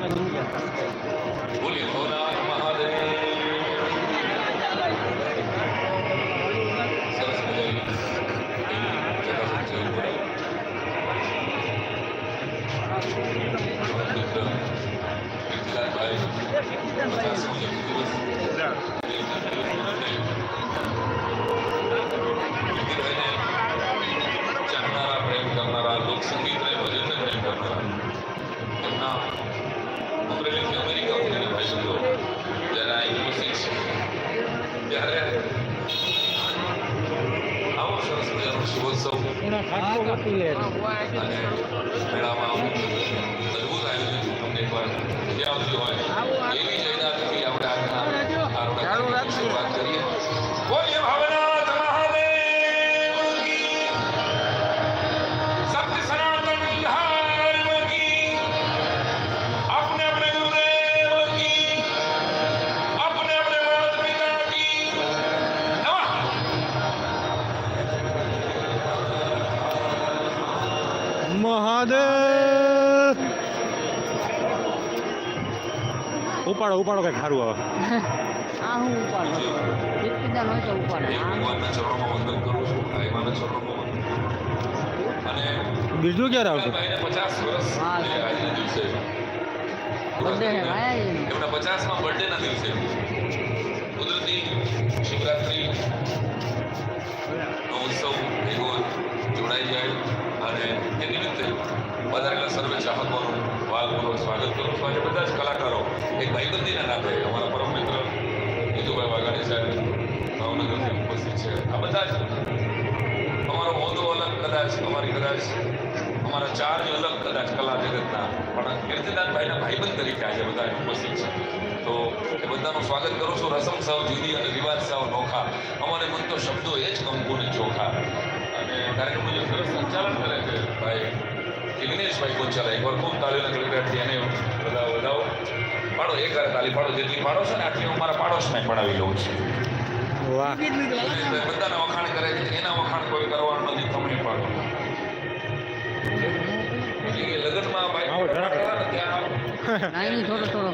બોલી ભોલાનાથ મહાદેવ સરસ મજાની ચાહનારા પ્રેમ કરનારા લોક સંગીતને ભજનને પ્રેમ કરનારા એમના અમરેલીથી અમેરિકા સુધીના ભાઈબંધો જ્યારે આ ઉપસ્થિત છે ત્યારે આવો સરસ મજાનો શુભોત્સવ અને મેળામાં અદભુત આયોજન તમને એકવાર મજા આવતી હોય એવી જયનાથથી આપણે આજના આરોગ્ય શરૂઆત કરીએ. બોલીએ ભાવનાથ મહાદેવ કી સત્ય સનાતન ધર્મ કી अपने अपने गुरुदेव की अपने अपने माता पिता की नमः. મહાદેવ ઉપાડો ઉપાડો કઈ ખારું આવે આ હું ઉપાડો એકદમ હોય તો ઉપાડો ભગવાનના ચરણોમાં વંદન કરું છું. ભાઈમાના ચરણોમાં વંદન અને બીજું ક્યારે આવશે ભાઈને 50 વર્ષ આજના દિવસે બર્થડે હે ભાઈ એમના 50મા બર્થડેના દિવસે કુદરતી શિવરાત્રી નો ઉત્સવ ભેગો જોડાઈ જાય અને એ નિમિત્તે પધારેલા સર્વે ચાહકોનું ભાવપૂર્વક સ્વાગત કરું છું. આજે બધા જ કલાકારો એક ભાઈબંધીના નાતે અમારા પરમ મિત્ર નીતુભાઈ વાઘાણી સાહેબ ભાવનગરથી ઉપસ્થિત છે. આ બધા જ અમારો હોદ્દો અલગ કદાચ અમારા ચાર્જ અલગ કદાચ કલા જગતના પણ કીર્તિદાનભાઈના ભાઈબંધ તરીકે આજે બધા ઉપસ્થિત છે. તો એ બધાનું સ્વાગત કરું છું. રસમ સાવ જુદી અને રિવાજ સાવ નોખા અમારે મન તો શબ્દો એ જ કંકુને ચોખા અને કાર્યક્રમનું જે સરસ સંચાલન કરે છે ભાઈ જિગ્નેશભાઈ ગોંચાલા એકવાર ખૂબ તાલીના ગળગડાટથી એને બધા વધાવો પાડો એક હારે તાલી પાડો જેટલી પાડો છે ને આટલી હું મારા પાડોશમાં પડાવી લઉં છું. વાહ બધાના વખાણ કરે છે એના વખાણ કોઈ કરવાનું નથી ખમણી પાડો લગ્નમાં ભાઈ ત્યાં નાની થોડો થોડો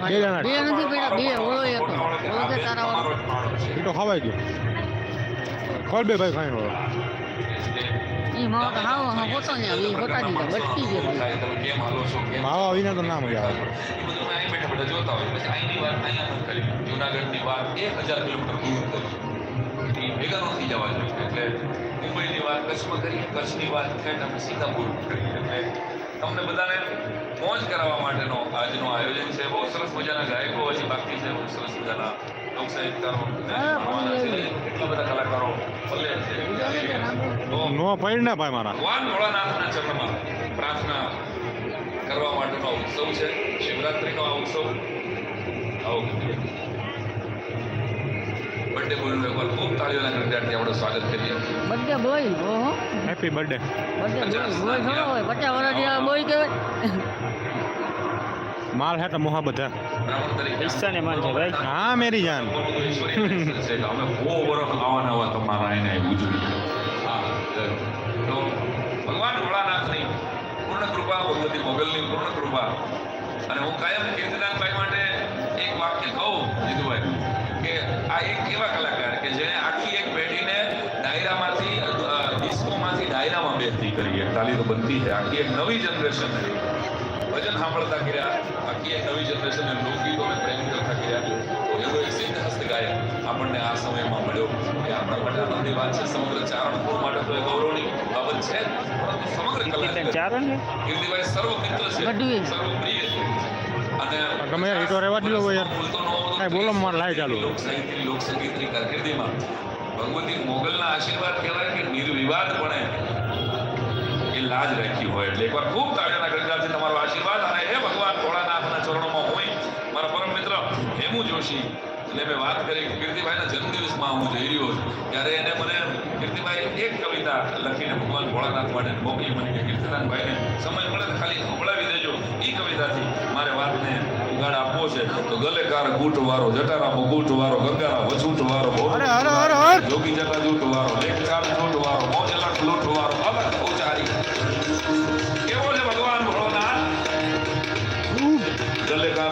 બે નથી પેલા બે ઓળો એક ઓળો કે તારા વાળો એ તો ખવાઈ ગયું ખોલ બે ભાઈ ખાઈ વાળો ઈ માવો તો હાવ હા પોતો ને ઈ પોતા દીધા બટકી ગયો તમે કેમ હાલો છો કેમ માવા વિના તો ના મજા આવે એ બધું અહીં બેઠા બેઠા જોતા હોય પછી અહીંની વાત અહીંયા ન કરી જુનાગઢની વાત 1000 કિલોમીટર દૂર કરી ભેગા નથી જવા જોઈએ એટલે મુંબઈની વાત કચ્છમાં કરીએ કચ્છની વાત ઠેઠ અમે સીતાપુર કરીએ એટલે તમને બધાને મોજ કરાવવા માટેનો આજનો આયોજન છે. બહુ સરસ મજાના ગાયકો હજી બાકી છે. બહુ સરસ મજાના લોક સાહિત્યકારો કેટલા બધા કલાકારો પલ્લે છે. તો નો પડ ને ભાઈ મારા ભગવાન ભોળાનાથના ચરણમાં પ્રાર્થના કરવા માટેનો ઉત્સવ છે. શિવરાત્રીનો આ ઉત્સવ આવો બર્થડે બોયનું એકવાર ખૂબ તાળીઓના ગણગડાટથી આપણે સ્વાગત કરીએ. બર્થડે બોય ઓહો હેપી બર્થડે બર્થડે બોય થોડો હોય 50 વર્ષ બોય કહેવાય માલ હે તો મોહબ્બત હે બ્રાહ્મણ તરીકે હિસ્સા ને માન છે ભાઈ હા મેરી જાન અમે બહુ વર્ષ આવા તમારા એને ઉજવી હા તો ભગવાન ભોળાનાથની પૂર્ણ કૃપા ભગવતી મોગલની પૂર્ણ કૃપા અને હું કાયમ કીર્તિદાનભાઈ માટે એક વાક્ય કહું જીતુભાઈ કે આ એક એવા કલાકાર કે જેને આખી એક પેઢીને ડાયરામાંથી ડિસ્કોમાંથી ડાયરામાં બેસતી કરી એક તાલી તો બનતી છે. આખી એક નવી જનરેશન ભજન સાંભળતા કર્યા આખી એક નવી જનરેશનને લોકગીતોને પ્રેમ કરતા કર્યા. તો એવો એક સિદ્ધ હસ્ત ગાયક આપણને આ સમયમાં મળ્યો એ આપણા માટે આનંદની વાત છે. સમગ્ર ચારણપુર માટે તો એ ગૌરવની બાબત છે પરંતુ સમગ્ર કલા કીર્તિભાઈ સર્વ મિત્ર છે સર્વ પ્રિય છે અને તમે યાર ઈટો રહેવા દીધો યાર કાંઈ બોલો મારે લાઈ ચાલુ લોક સાહિત્ય લોક સંગીતની કારકિર્દીમાં ભગવતી મોગલના આશીર્વાદ કહેવાય કે નિર્વિવાદપણે એ લાજ રાખી હોય એટલે એકવાર ખૂબ તાળીઓના ગણગડાટથી તમારો આશીર્વાદ અને હે ભગવાન ભોળાનાથના ચરણોમાં હોય મારા પરમ મિત્ર હેમુ જોશી એટલે મેં વાત કરી કે કીર્તિભાઈના જન્મદિવસમાં હું જઈ રહ્યો છું ત્યારે એને મને કીર્તિભાઈ એક કવિતા લખીને ભગવાન ભોળાનાથ માટે મોકલી મને કે કીર્તિદાનભાઈને સમય મળે તો ખાલી સંભળાવી દેજો એ કવિતાથી મારે વાતને ઉગાડ આપવો છે. તો ગલેકાર ગૂંટ વારો જટારામાં ગૂંટ વારો ગંગારા વછૂટ વારો જોગી જટા જૂટ વારો લેખ ચાર જૂટ વારો મોજલટ લૂંટ વારો અલગ ઉચારી કેવો છે ભગવાન ભોળાનાથ ગલેકાર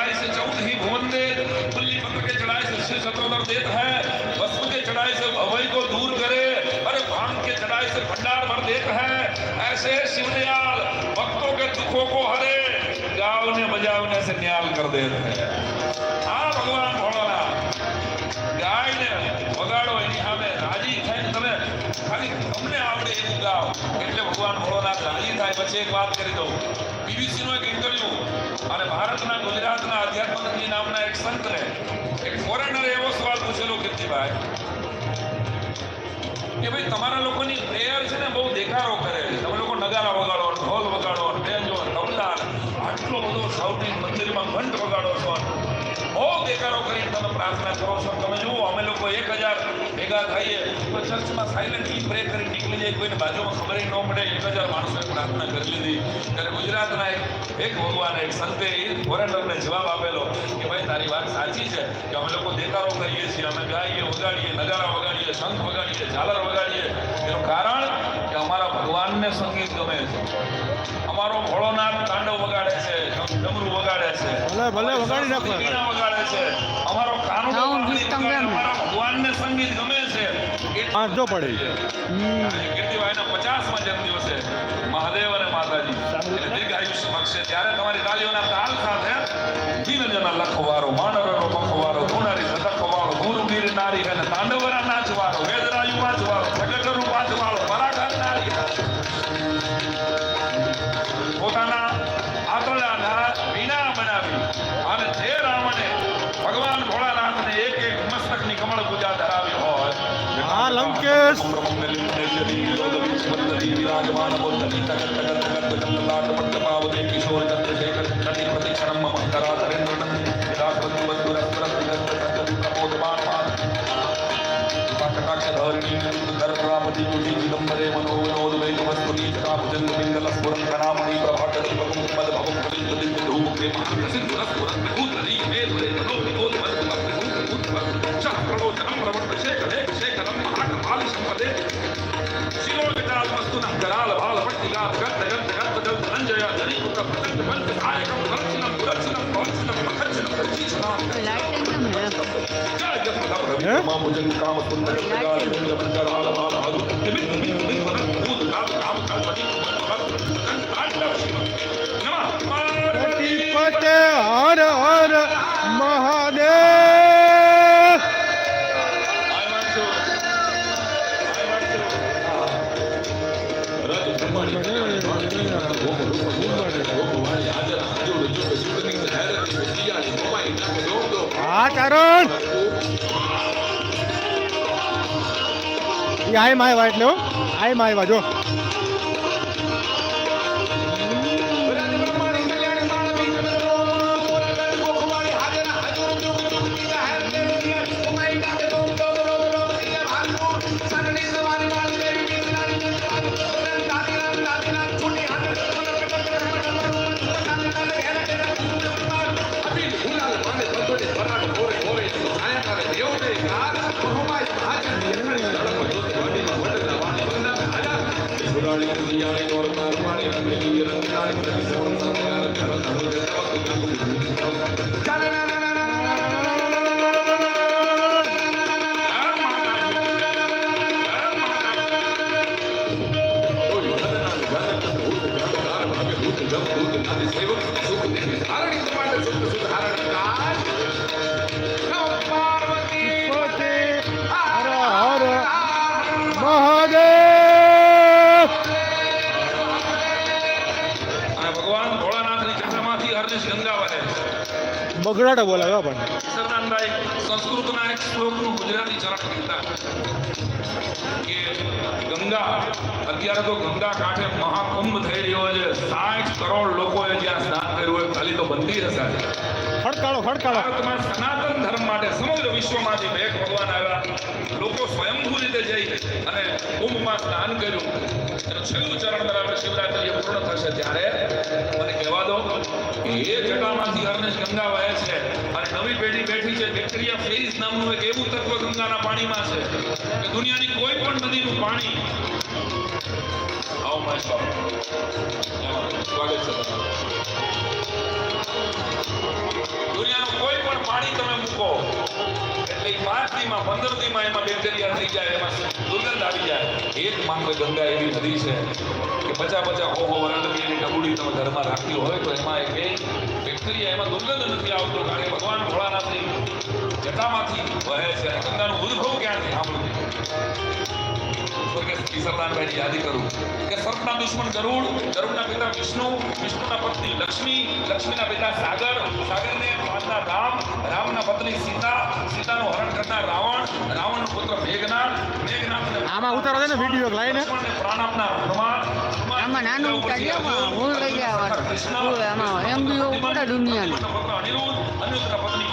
चढ़ाई से 14 ही भुवन दे, पुल्ली पत्र के चढ़ाई से शिव शत्रुधर देत है, भस्म के चढ़ाई से अभय को दूर करे, अरे भांग के चढ़ाई से भंडार भर देत है। ऐसे शिवदयाल भक्तों के दुखों को हरे, गावने बजावने से न्याल कर देते हैं। हाँ भगवान भोलानाथ गाय ने वगाड़ो एनी सामे राजी थઈને તમે ખાલી તમને આવડે એવું ગાઓ એટલે ભગવાન ભોળાનાથ રાજી થાય। પછી એક વાત કરી દઉં, બીબીસી નો એક ઇન્ટરવ્યુ અને ભારતના ગુજરાતના અધ્યાત્મજી નામના એક સંતને એક ફોરેનરે એવો સવાલ પૂછેલો કીર્તિભાઈ કે ભાઈ તમારા લોકોની પ્રેયર છે ને બહુ દેખાડો કરે, તમે લોકો નગારા વગાડો, ઢોલ વગાડો, બેંજો, તબલા, આટલો બધો શાઉટિંગ મંદિરમાં ઘંટ વગાડો છો, બહુ દેખાડો કરીને તમે પ્રાર્થના કરો છો। તમે જુઓ અમે લોકો 1000 ભેગા થઈએ તો ચર્ચમાં સાયલેન્ટલી પ્રે કરી નીકળી જાય, કોઈને બાજુમાં ખબર ન પડે 1000 માણસોએ પ્રાર્થના કરી લીધી। ત્યારે ગુજરાતના એક ભગવાન એક સંતે ફોરેનરને જવાબ આપેલો કે ભાઈ તારી વાત સાચી છે કે અમે લોકો દેખાડો કરીએ છીએ, અમે ગાઈએ, વગાડીએ, નગારા વગાડીએ, શંખ વગાડીએ, ઝાલર વગાડીએ, એનું કારણ કે અમારા ભગવાનને સંગીત ગમે છે, અમારો ભોળોનાથ તાંડવ વગાડે છે, ડમરું વગાડે છે, ભલે ભલે વગાડી નાખો, વીણા વગાડે છે, અમારો કાનુડો અમારા ભગવાનને સંગીત ગમે છે। જો પડે કીર્તિભાઈના 50મા જન્મદિવસે મહાદેવ અને માતાજી એટલે દીર્ઘ આયુષ્ય બક્ષે, ત્યારે તમારી તાલીઓના તાલ સાથે દીનજના લખવારો, માનવનો મખવારો, ગુણારી સતખવારો, ગુરુ ગીર નારી અને તાંડવરા નાચવારો, વેદરાયુ વાંચવારો, જગતનું વાંચવારો, પરાગર નારી પોતાના આતરડા વીણા બનાવી અને જે રાવણે ભગવાન ભોળાનાથને એક એક મસ્તકની કમળ પૂજા ધરાવી હોય, હા લંકેશ વિરાજમાન બોલતી તગત તગત તગત તગત લાટ પટ પાવદે કિશોર ચંદ્રશેખર કટી પ્રતિક્ષણમ મંતરા તરેન્દ્ર વિરાજવંતુ બંધુર સ્વરત વિગત સજ્જન પ્રમોદમાન માન કટાક્ષ ધરણી ધરપ્રામતી કુટી દિગંબરે મનો વિનોદ વૈદ વસ્તુની ચકા ભુજંગ પિંગલ સ્ફુરન કનામણી પ્રભાટ દીપકમ મદ ભવમ કલિત દિવ્ય ધૂપ કે મહાન સિંધુ સ્ફુરન ભૂત હરી મેદ રે મનો વિનોદ મદ ભૂત ચા પ્રણો ચમ પ્રવર્ત શેખર શેખરમ મહાકપાલ સંપદે શિલો વિટાલ વસ્તુના કરાલ ભાલ પટ્ટિકા ગત ગત ગત ગત ધનંજય ધરી પુત્ર પ્રચંડ બંધ આયકમ દર્શનમ પુરક્ષનમ પવનમ મખર્ષનમ પ્રચીછનામ લાઈટ એકદમ હે જય જય પ્રભુ મામુજન કામ સુંદર પ્રગાલ બંધ બંધરાલ ભાલ ભાલ નિમિત્ત નિમિત્ત નિમિત્ત ભૂત કામ કામ કામની પતે હર હર મહાદેવ। હા ચારણ આય માય વાટ લો આય માય વાજો બગડાટા બોલાવ્યો પણ સરદાનભાઈ સંસ્કૃતના એક શ્લોકનું ગુજરાતી જરાક કહેતા કે ગંગા અત્યારે તો ગંગા કાંઠે મહાકુંભ થઈ રહ્યો છે, 60 કરોડ લોકોએ જ્યાં સ્નાન કર્યું હોય, ખાલી તો બંધી હશે। ખડકાળો ભારતમાં સનાતન ધર્મ માટે સમગ્ર વિશ્વમાંથી બે ભગવાન આવ્યા, લોકો સ્વયંભૂ રીતે જઈ અને કુંભમાં સ્નાન કર્યું, એનું છેલ્લું ચરણ બરાબર શિવરાત્રિએ પૂર્ણ થશે ત્યારે મને કહેવા દો કે એ જટામાંથી હરનેશ ગંગા વહે છે અને નવી પેઢી બેઠી છે, બેક્ટેરિયા ફેઝ નામનું એક એવું તત્વ ગંગાના પાણીમાં છે કે દુનિયાની કોઈ પણ નદીનું પાણી આવો માય સ્વાગત છે તમારું। દુનિયાનું કોઈ પણ પાણી તમે મૂકો એટલે ઈ 5 દીમાં 15 દીમાં એમાં બેક્ટેરિયા થઈ જાય, એમાં દુર્ગંધ આવી જાય. એકમાત્ર ગંગા એવી નદી છે કે 50 વર્ષની ટબુડી તમે ઘરમાં રાખી હોય તો એમાં એક બેક્ટેરિયા, એમાં દુર્ગંધ નથી આવતો, કારણ કે ભગવાન ભોળાનાથની જટામાંથી વહે છે. અને ગંગાનું ઉદ્ભવ ક્યાંથી સાંભળ્યું? સ્વર્ગસ્થ સરદારભાઈ યાદ કરું કે સર્પના દુશ્મન ગરુડ, ગરુડના પિતા વિષ્ણુ, વિષ્ણુના પત્ની લક્ષ્મી, લક્ષ્મીના પિતા સાગર, સાગરને પામનાર રામ, રામના પત્ની સીતા, સીતાનું હરણ કરનાર રાવણ, રાવણનો પુત્ર મેઘનાથ, મેઘનાથને આમાં ઉતારો છે ને વિડીયો લાઈને લક્ષ્મણને પ્રાણ આપનાર હનુમાન, આમાં નાનું ઉતારી આમાં હું લઈ જવાનું આમાં એમ બી પડે દુનિયાનું. પુત્ર અનિરુદ્ધ, અનિરુદ્ધના પત્ની